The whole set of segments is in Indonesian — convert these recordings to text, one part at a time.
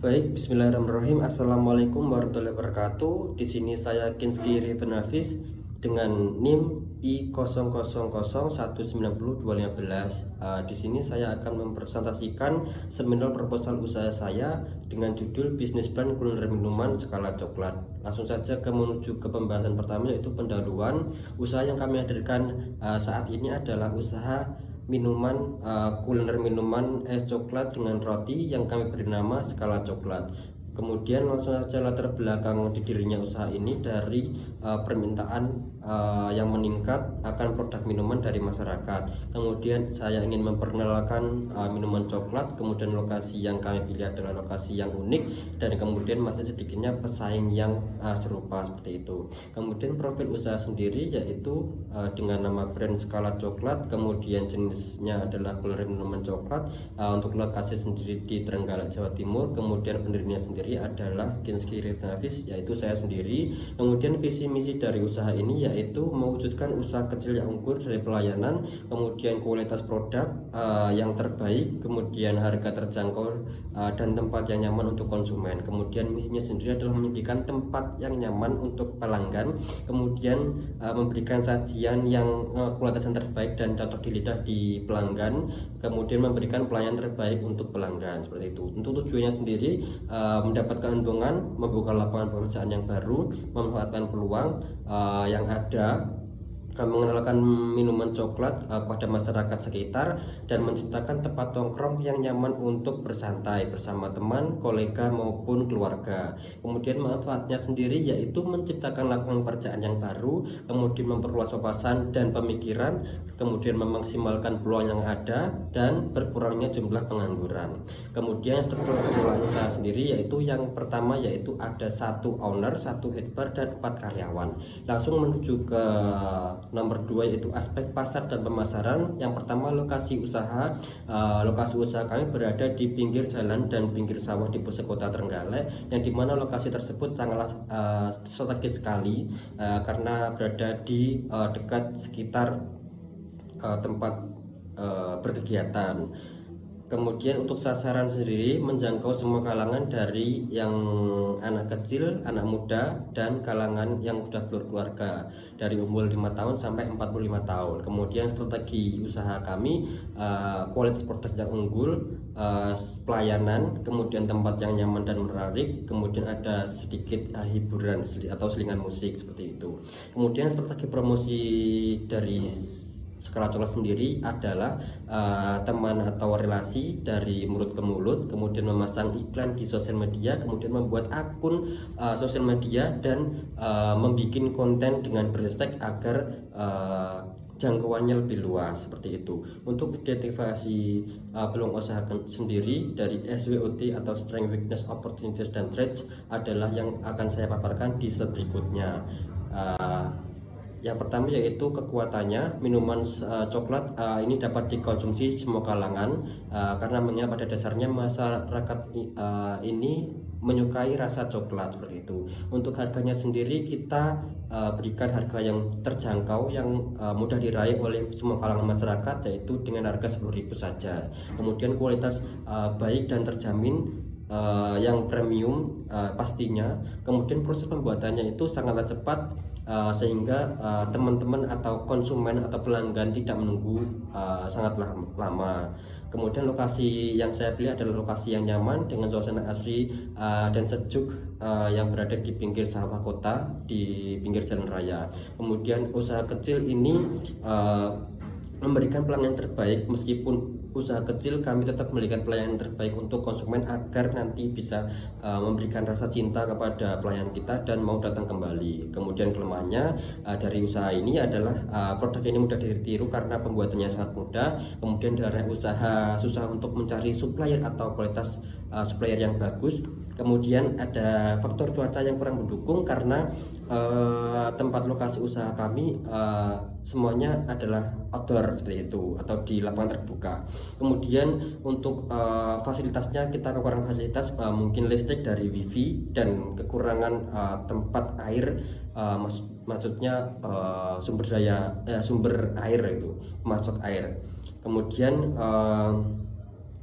Baik, Bismillahirrahmanirrahim. Assalamualaikum warahmatullahi wabarakatuh. Di sini saya Kinski Riven Hafiz dengan NIM I0001902015. Di sini saya akan mempresentasikan seminar proposal usaha saya dengan judul Bisnis Plan Kuliner Minuman Skala Coklat. Langsung saja menuju ke pembahasan pertama, yaitu pendahuluan. Usaha yang kami hadirkan saat ini adalah usaha minuman kuliner minuman es coklat dengan roti yang kami beri nama Skala Coklat. Kemudian langsung saja latar belakang didirinya usaha ini dari permintaan yang meningkat akan produk minuman dari masyarakat. Kemudian saya ingin memperkenalkan minuman coklat. Kemudian lokasi yang kami pilih adalah lokasi yang unik, dan kemudian masih sedikitnya pesaing yang serupa seperti itu. Kemudian profil usaha sendiri yaitu dengan nama brand Skala Coklat. Kemudian jenisnya adalah kuliner minuman coklat. Untuk lokasi sendiri di Trenggalek, Jawa Timur. Kemudian pendirinya sendiri adalah Kinski Riven Hafiz, yaitu saya sendiri. Kemudian visi misi dari usaha ini yaitu mewujudkan usaha kecil yang unggul dari pelayanan, kemudian kualitas produk yang terbaik, kemudian harga terjangkau dan tempat yang nyaman untuk konsumen. Kemudian misinya sendiri adalah menyediakan tempat yang nyaman untuk pelanggan, kemudian memberikan sajian yang kualitas yang terbaik dan cocok di lidah di pelanggan, kemudian memberikan pelayanan terbaik untuk pelanggan seperti itu. Untuk tujuannya sendiri mendapatkan keuntungan, membuka lapangan pekerjaan yang baru, memanfaatkan peluang yang ada, mengenalkan minuman coklat kepada masyarakat sekitar, dan menciptakan tempat tongkrong yang nyaman untuk bersantai bersama teman, kolega maupun keluarga. Kemudian manfaatnya sendiri yaitu menciptakan lapangan pekerjaan yang baru, kemudian memperluas wawasan dan pemikiran, kemudian memaksimalkan peluang yang ada, dan berkurangnya jumlah pengangguran. Kemudian struktur pengelolaan usaha sendiri yaitu yang pertama yaitu ada 1 owner, 1 head bar, dan 4 karyawan. Langsung menuju ke nomor 2 yaitu aspek pasar dan pemasaran. Yang pertama lokasi usaha. Lokasi usaha kami berada di pinggir jalan dan pinggir sawah di pusat kota Trenggalek, yang dimana lokasi tersebut sangatlah strategis sekali karena berada di dekat sekitar tempat berkegiatan. Kemudian untuk sasaran sendiri menjangkau semua kalangan dari yang anak kecil, anak muda, dan kalangan yang sudah berkeluarga dari umur 5 tahun sampai 45 tahun. Kemudian strategi usaha kami kualitas produk yang unggul, pelayanan, kemudian tempat yang nyaman dan menarik, kemudian ada sedikit hiburan atau selingan musik seperti itu. Kemudian strategi promosi dari Skala Coklat sendiri adalah teman atau relasi dari mulut ke mulut, kemudian memasang iklan di sosial media, kemudian membuat akun sosial media, dan membuat konten dengan berhashtag agar jangkauannya lebih luas seperti itu. Untuk identifikasi peluang usaha sendiri dari SWOT atau Strength, Weakness, Opportunities, dan Threats adalah yang akan saya paparkan di slide berikutnya. Yang pertama yaitu kekuatannya. Minuman coklat ini dapat dikonsumsi semua kalangan karena pada dasarnya masyarakat ini menyukai rasa coklat seperti itu. Untuk harganya sendiri kita berikan harga yang terjangkau, yang mudah diraih oleh semua kalangan masyarakat, yaitu dengan harga 10.000 saja. Kemudian kualitas baik dan terjamin, yang premium pastinya. Kemudian proses pembuatannya itu sangatlah cepat sehingga teman-teman atau konsumen atau pelanggan tidak menunggu sangatlah lama. Kemudian lokasi yang saya pilih adalah lokasi yang nyaman dengan suasana asri dan sejuk yang berada di pinggir sawah kota, di pinggir jalan raya. Kemudian usaha kecil ini memberikan pelayanan terbaik. Meskipun usaha kecil, kami tetap memberikan pelayanan terbaik untuk konsumen agar nanti bisa memberikan rasa cinta kepada pelayan kita dan mau datang kembali. Kemudian kelemahannya dari usaha ini adalah produk ini mudah ditiru karena pembuatannya sangat mudah. Kemudian dari usaha susah untuk mencari supplier atau kualitas supplier yang bagus. Kemudian ada faktor cuaca yang kurang mendukung karena tempat lokasi usaha kami semuanya adalah outdoor seperti itu atau di lapangan terbuka. Kemudian untuk fasilitasnya kita kekurangan fasilitas, mungkin listrik dari wifi, dan kekurangan tempat air, maksudnya sumber air itu masuk air. Kemudian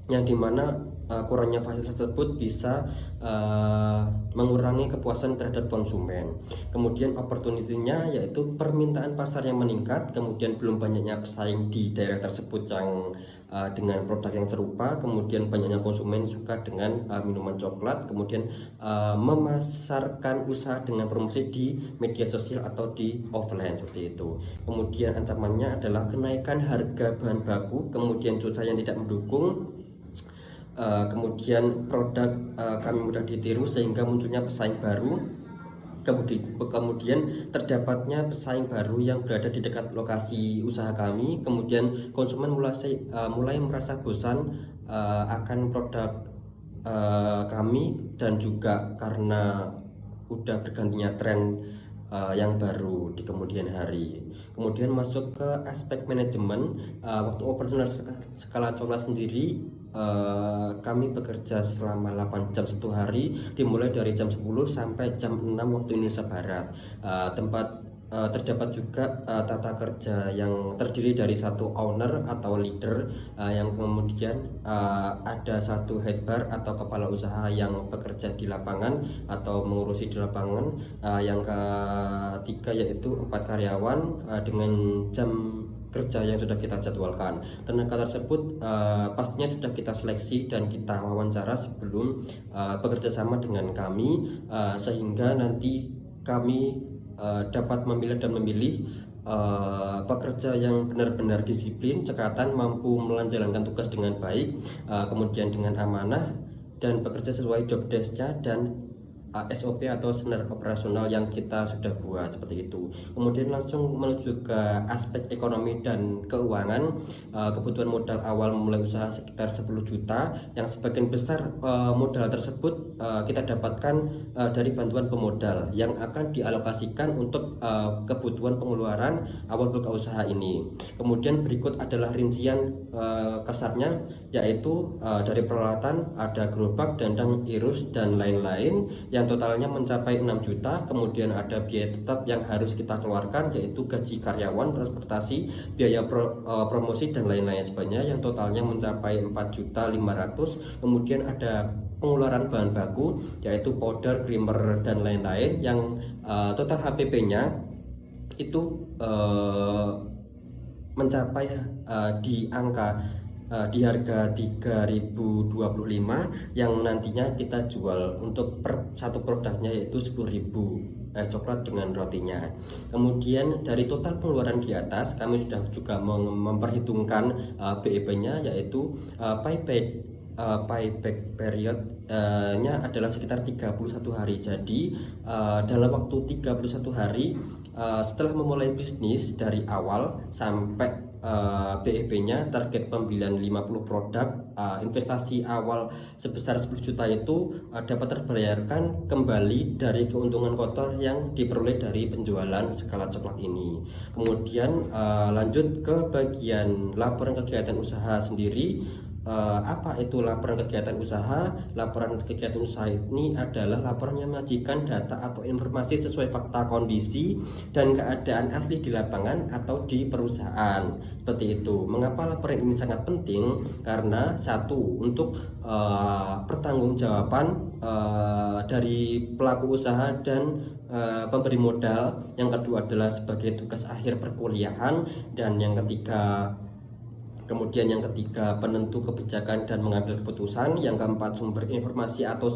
yang dimana kurangnya fasilitas tersebut bisa mengurangi kepuasan terhadap konsumen. Kemudian opportunity-nya yaitu permintaan pasar yang meningkat, kemudian belum banyaknya pesaing di daerah tersebut yang dengan produk yang serupa, kemudian banyaknya konsumen suka dengan minuman coklat, kemudian memasarkan usaha dengan promosi di media sosial atau di offline seperti itu. Kemudian ancamannya adalah kenaikan harga bahan baku, kemudian cuaca yang tidak mendukung, kemudian produk kami mudah ditiru sehingga munculnya pesaing baru, kemudian terdapatnya pesaing baru yang berada di dekat lokasi usaha kami, kemudian konsumen mulai merasa bosan akan produk kami, dan juga karena udah bergantinya tren yang baru di kemudian hari. Kemudian masuk ke aspek manajemen. Waktu operasional skala coklat sendiri, kami bekerja selama 8 jam satu hari, dimulai dari jam 10 sampai jam 6 waktu Indonesia Barat. Terdapat juga tata kerja yang terdiri dari satu owner atau leader, yang kemudian ada satu head bar atau kepala usaha yang bekerja di lapangan atau mengurusi di lapangan, yang ketiga yaitu 4 karyawan dengan jam kerja yang sudah kita jadwalkan. Tenaga tersebut pastinya sudah kita seleksi dan kita wawancara sebelum bekerja sama dengan kami, sehingga nanti kami dapat memilih pekerja yang benar-benar disiplin, cekatan, mampu menjalankan tugas dengan baik, kemudian dengan amanah, dan bekerja sesuai job desk-nya dan SOP atau standar operasional yang kita sudah buat seperti itu. Kemudian langsung menuju ke aspek ekonomi dan keuangan. Kebutuhan modal awal memulai usaha sekitar 10 juta, yang sebagian besar modal tersebut kita dapatkan dari bantuan pemodal yang akan dialokasikan untuk kebutuhan pengeluaran awal buka usaha ini. Kemudian berikut adalah rincian kasarnya, yaitu dari peralatan ada gerobak, dandang, irus, dan lain-lain yang totalnya mencapai 6 juta. Kemudian ada biaya tetap yang harus kita keluarkan, yaitu gaji karyawan, transportasi, biaya promosi, dan lain-lain sebagainya yang totalnya mencapai 4.500.000. Kemudian ada pengeluaran bahan baku, yaitu powder, creamer, dan lain-lain yang total HPP-nya itu mencapai di harga 3.025, yang nantinya kita jual untuk per satu produknya yaitu 10.000 coklat dengan rotinya. Kemudian dari total pengeluaran di atas, kami sudah juga memperhitungkan BEP-nya, yaitu payback period-nya adalah sekitar 31 hari. Jadi dalam waktu 31 hari setelah memulai bisnis dari awal sampai BEP-nya, target pembelian 50 produk, investasi awal sebesar 10 juta itu dapat terbayarkan kembali dari keuntungan kotor yang diperoleh dari penjualan skala coklat ini. Kemudian lanjut ke bagian laporan kegiatan usaha sendiri. Apa itu laporan kegiatan usaha? Laporan kegiatan usaha ini adalah laporan yang menyajikan data atau informasi sesuai fakta, kondisi, dan keadaan asli di lapangan atau di perusahaan. Seperti itu. Mengapa laporan ini sangat penting? Karena satu, untuk pertanggungjawaban dari pelaku usaha dan pemberi modal. Yang kedua adalah sebagai tugas akhir perkuliahan, dan yang ketiga penentu kebijakan dan mengambil keputusan. Yang keempat, sumber informasi atau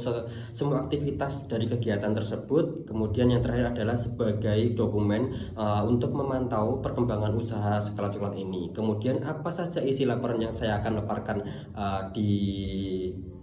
semua aktivitas dari kegiatan tersebut. Kemudian yang terakhir adalah sebagai dokumen untuk memantau perkembangan usaha skala coklat ini. Kemudian apa saja isi laporan yang saya akan paparkan di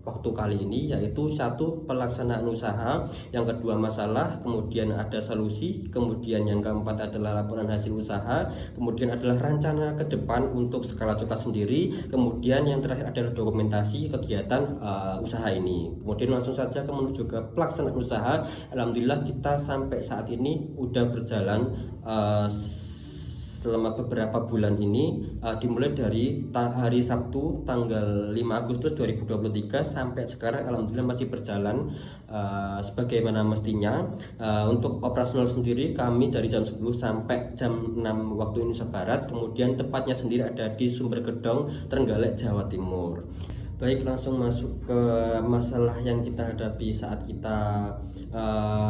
waktu kali ini, yaitu satu, pelaksanaan usaha, yang kedua masalah, kemudian ada solusi, kemudian yang keempat adalah laporan hasil usaha, kemudian adalah rencana ke depan untuk skala coklat sendiri, kemudian yang terakhir adalah dokumentasi kegiatan usaha ini. Kemudian langsung saja menuju ke pelaksanaan usaha. Alhamdulillah kita sampai saat ini udah berjalan selama beberapa bulan ini, dimulai dari hari Sabtu tanggal 5 Agustus 2023 sampai sekarang alhamdulillah masih berjalan sebagaimana mestinya. Untuk operasional sendiri kami dari jam 10 sampai jam 6 waktu Indonesia Barat, kemudian tepatnya sendiri ada di Sumber Gedong, Trenggalek, Jawa Timur. Baik, langsung masuk ke masalah yang kita hadapi saat kita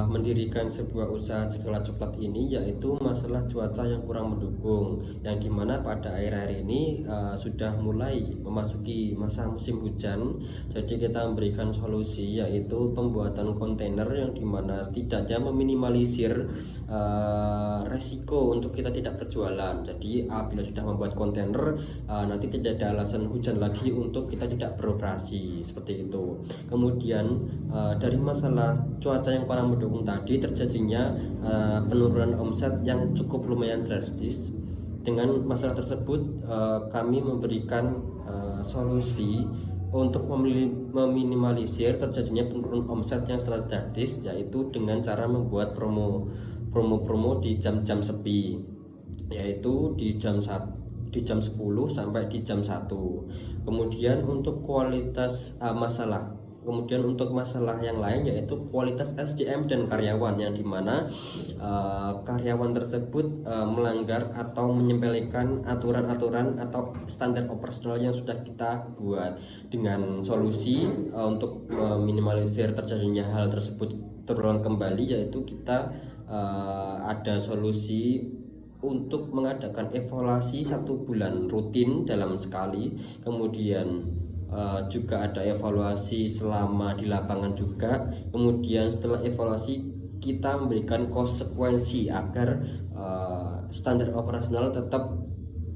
mendirikan sebuah usaha sekolah coklat ini, yaitu masalah cuaca yang kurang mendukung, yang dimana pada akhir-akhir ini sudah mulai memasuki masa musim hujan. Jadi kita memberikan solusi, yaitu pembuatan kontainer yang dimana setidaknya meminimalisir resiko untuk kita tidak berjualan. Jadi bila sudah membuat kontainer, nanti tidak ada alasan hujan lagi untuk kita tidak beroperasi, seperti itu. Kemudian dari masalah cuaca yang kurang mendukung tadi, terjadinya penurunan omset yang cukup lumayan drastis. Dengan masalah tersebut kami memberikan solusi untuk meminimalisir terjadinya penurunan omset yang sangat drastis, yaitu dengan cara membuat promo di jam-jam sepi, yaitu di jam 10 sampai di jam 1. Kemudian untuk untuk masalah yang lain, yaitu kualitas SDM dan karyawan, yang dimana karyawan tersebut melanggar atau menyepelekan aturan-aturan atau standar operasional yang sudah kita buat. Dengan solusi untuk meminimalisir terjadinya hal tersebut terulang kembali, yaitu kita ada solusi untuk mengadakan evaluasi 1 bulan rutin dalam sekali. Kemudian juga ada evaluasi selama di lapangan juga. Kemudian setelah evaluasi kita memberikan konsekuensi agar standar operasional tetap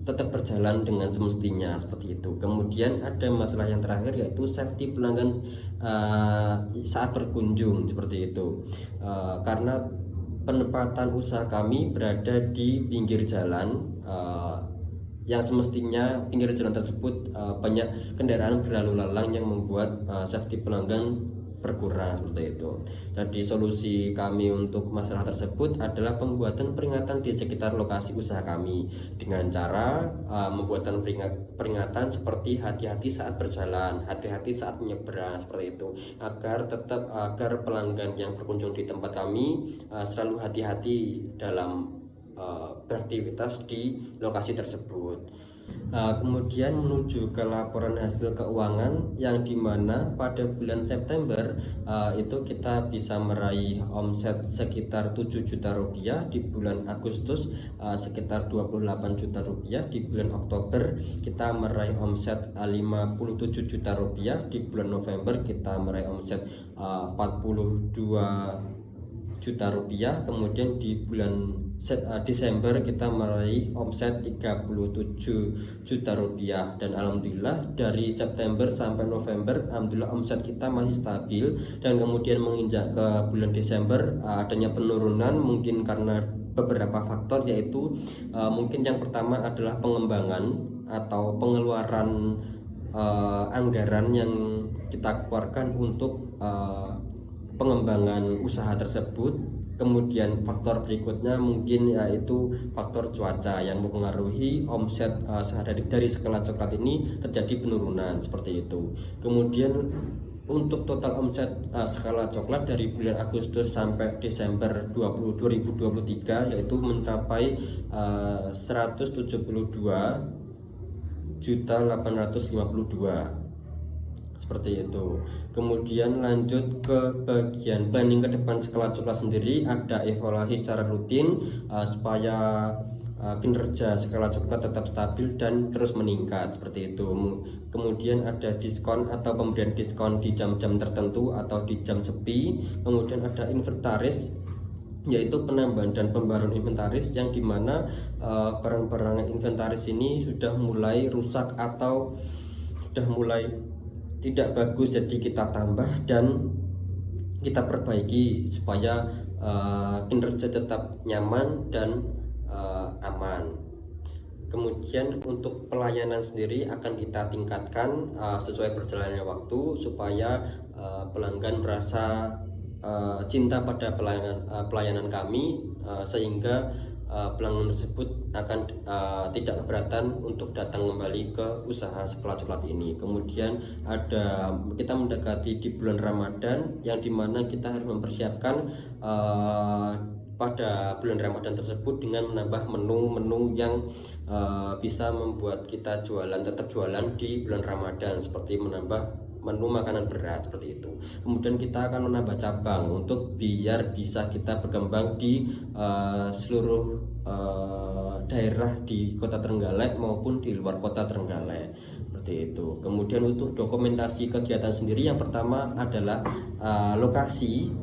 berjalan dengan semestinya, seperti itu. Kemudian ada masalah yang terakhir, yaitu safety pelanggan saat berkunjung, seperti itu. Karena penempatan usaha kami berada di pinggir jalan, yang semestinya pinggir jalan tersebut banyak kendaraan berlalu lalang yang membuat safety pelanggan berkurang, seperti itu. Jadi solusi kami untuk masalah tersebut adalah pembuatan peringatan di sekitar lokasi usaha kami, dengan cara membuatan peringatan seperti hati-hati saat berjalan, hati-hati saat menyeberang, seperti itu, agar pelanggan yang berkunjung di tempat kami selalu hati-hati dalam beraktivitas di lokasi tersebut. Kemudian menuju ke laporan hasil keuangan, yang dimana pada bulan September itu kita bisa meraih omset sekitar 7 juta rupiah, di bulan Agustus sekitar 28 juta rupiah, di bulan Oktober kita meraih omset 57 juta rupiah, di bulan November kita meraih omset 42 juta rupiah, kemudian di bulan Desember kita meraih omset 37 juta rupiah. Dan alhamdulillah dari September sampai November alhamdulillah omset kita masih stabil, dan kemudian menginjak ke bulan Desember adanya penurunan, mungkin karena beberapa faktor, yaitu mungkin yang pertama adalah pengembangan atau pengeluaran anggaran yang kita keluarkan untuk pengembangan usaha tersebut. Kemudian faktor berikutnya mungkin yaitu faktor cuaca yang mempengaruhi omset dari sekolah coklat ini terjadi penurunan, seperti itu. Kemudian untuk total omset skala coklat dari bulan Agustus sampai Desember 2023 yaitu mencapai 172.852, seperti itu. Kemudian lanjut ke bagian planning ke depan skala coklat sendiri, ada evaluasi secara rutin supaya kinerja skala coklat tetap stabil dan terus meningkat, seperti itu. Kemudian ada diskon atau pemberian diskon di jam-jam tertentu atau di jam sepi. Kemudian ada inventaris, yaitu penambahan dan pembaruan inventaris, yang dimana barang-barang inventaris ini sudah mulai rusak atau sudah mulai tidak bagus, jadi kita tambah dan kita perbaiki supaya kinerja tetap nyaman dan aman. Kemudian untuk pelayanan sendiri akan kita tingkatkan sesuai berjalannya waktu, supaya pelanggan merasa cinta pada pelayanan kami, sehingga pelanggan tersebut akan tidak keberatan untuk datang kembali ke usaha sekolah coklat ini. Kemudian kita mendekati di bulan Ramadan, yang dimana kita harus mempersiapkan pada bulan Ramadan tersebut dengan menambah menu-menu yang bisa membuat kita tetap jualan di bulan Ramadan, seperti menambah menu makanan berat seperti itu. Kemudian kita akan menambah cabang untuk biar bisa kita berkembang di seluruh daerah di Kota Trenggalek maupun di luar Kota Trenggalek seperti itu. Kemudian untuk dokumentasi kegiatan sendiri, yang pertama adalah lokasi,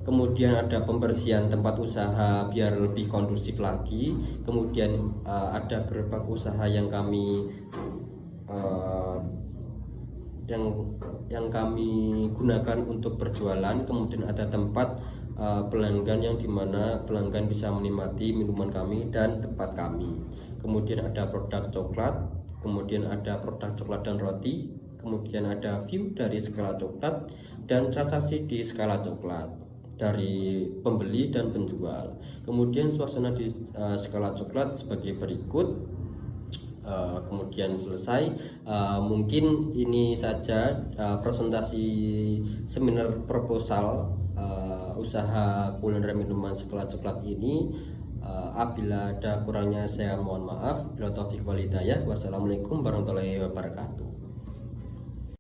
kemudian ada pembersihan tempat usaha biar lebih kondusif lagi, kemudian ada gerobak usaha yang kami yang kami gunakan untuk berjualan, kemudian ada tempat pelanggan yang dimana pelanggan bisa menikmati minuman kami dan tempat kami. Kemudian ada produk coklat, kemudian ada produk coklat dan roti, kemudian ada view dari skala coklat dan transaksi di skala coklat dari pembeli dan penjual. Kemudian suasana di skala coklat sebagai berikut. Kemudian selesai. Mungkin ini saja presentasi seminar proposal usaha kuliner minuman skala coklat ini. Apabila ada kurangnya saya mohon maaf. Bila taufik wal hidayah. Wassalamualaikum warahmatullahi wabarakatuh.